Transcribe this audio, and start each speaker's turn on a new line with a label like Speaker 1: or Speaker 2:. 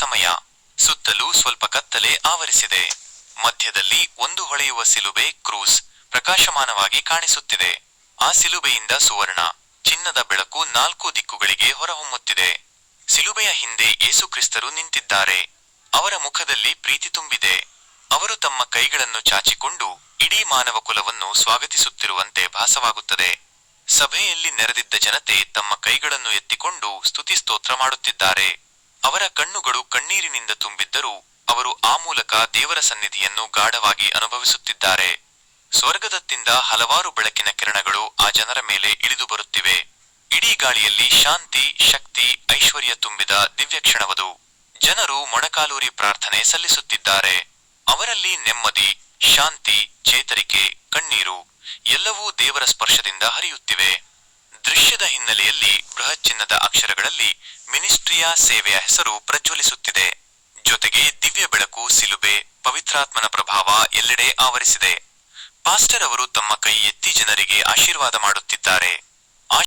Speaker 1: ಸಮಯ. ಸುತ್ತಲೂ ಸ್ವಲ್ಪ ಕತ್ತಲೆ ಆವರಿಸಿದೆ. ಮಧ್ಯದಲ್ಲಿ ಒಂದು ಹೊಳೆಯುವ ಸಿಲುಬೆ ಕ್ರೂಸ್ ಪ್ರಕಾಶಮಾನವಾಗಿ ಕಾಣಿಸುತ್ತಿದೆ. ಆ ಸಿಲುಬೆಯಿಂದ ಸುವರ್ಣ ಚಿನ್ನದ ಬೆಳಕು 4 ದಿಕ್ಕುಗಳಿಗೆ ಹೊರಹೊಮ್ಮುತ್ತಿದೆ. ಸಿಲುಬೆಯ ಹಿಂದೆ ಯೇಸುಕ್ರಿಸ್ತರು ನಿಂತಿದ್ದಾರೆ. ಅವರ ಮುಖದಲ್ಲಿ ಪ್ರೀತಿ ತುಂಬಿದೆ. ಅವರು ತಮ್ಮ ಕೈಗಳನ್ನು ಚಾಚಿಕೊಂಡು ಇಡೀ ಮಾನವ ಕುಲವನ್ನು ಸ್ವಾಗತಿಸುತ್ತಿರುವಂತೆ ಭಾಸವಾಗುತ್ತದೆ. ಸಭೆಯಲ್ಲಿ ನೆರೆದಿದ್ದ ಜನತೆ ತಮ್ಮ ಕೈಗಳನ್ನು ಎತ್ತಿಕೊಂಡು ಸ್ತುತಿ ಸ್ತೋತ್ರ ಮಾಡುತ್ತಿದ್ದಾರೆ. ಅವರ ಕಣ್ಣುಗಳು ಕಣ್ಣೀರಿನಿಂದ ತುಂಬಿದ್ದರೂ ಅವರು ಆ ಮೂಲಕ ದೇವರ ಸನ್ನಿಧಿಯನ್ನು ಗಾಢವಾಗಿ ಅನುಭವಿಸುತ್ತಿದ್ದಾರೆ. ಸ್ವರ್ಗದತ್ತಿಂದ ಹಲವಾರು ಬೆಳಕಿನ ಕಿರಣಗಳು ಆ ಜನರ ಮೇಲೆ ಇಳಿದು ಬರುತ್ತಿವೆ. ಇಡೀ ಗಾಳಿಯಲ್ಲಿ ಶಾಂತಿ, ಶಕ್ತಿ, ಐಶ್ವರ್ಯ ತುಂಬಿದ ದಿವ್ಯಕ್ಷಣವದು. ಜನರು ಮೊಣಕಾಲೂರಿ ಪ್ರಾರ್ಥನೆ ಸಲ್ಲಿಸುತ್ತಿದ್ದಾರೆ. ಅವರಲ್ಲಿ ನೆಮ್ಮದಿ, ಶಾಂತಿ, ಚೇತರಿಕೆ, ಕಣ್ಣೀರು ಎಲ್ಲವೂ ದೇವರ ಸ್ಪರ್ಶದಿಂದ ಹರಿಯುತ್ತಿವೆ. ದೃಶ್ಯದ ಹಿನ್ನೆಲೆಯಲ್ಲಿ ಬೃಹತ್ ಚಿನ್ನದ ಅಕ್ಷರಗಳಲ್ಲಿ ಮಿನಿಸ್ಟ್ರಿಯ ಸೇವೆಯ ಹೆಸರು ಪ್ರಜ್ವಲಿಸುತ್ತಿದೆ. ಜೊತೆಗೆ ದಿವ್ಯ ಬೆಳಕು, ಸಿಲುಬೆ, ಪವಿತ್ರಾತ್ಮನ ಪ್ರಭಾವ ಎಲ್ಲೆಡೆ ಆವರಿಸಿದೆ. ಪಾಸ್ಟರ್ ಅವರು ತಮ್ಮ ಕೈ ಎತ್ತಿ ಜನರಿಗೆ ಆಶೀರ್ವಾದ ಮಾಡುತ್ತಿದ್ದಾರೆ.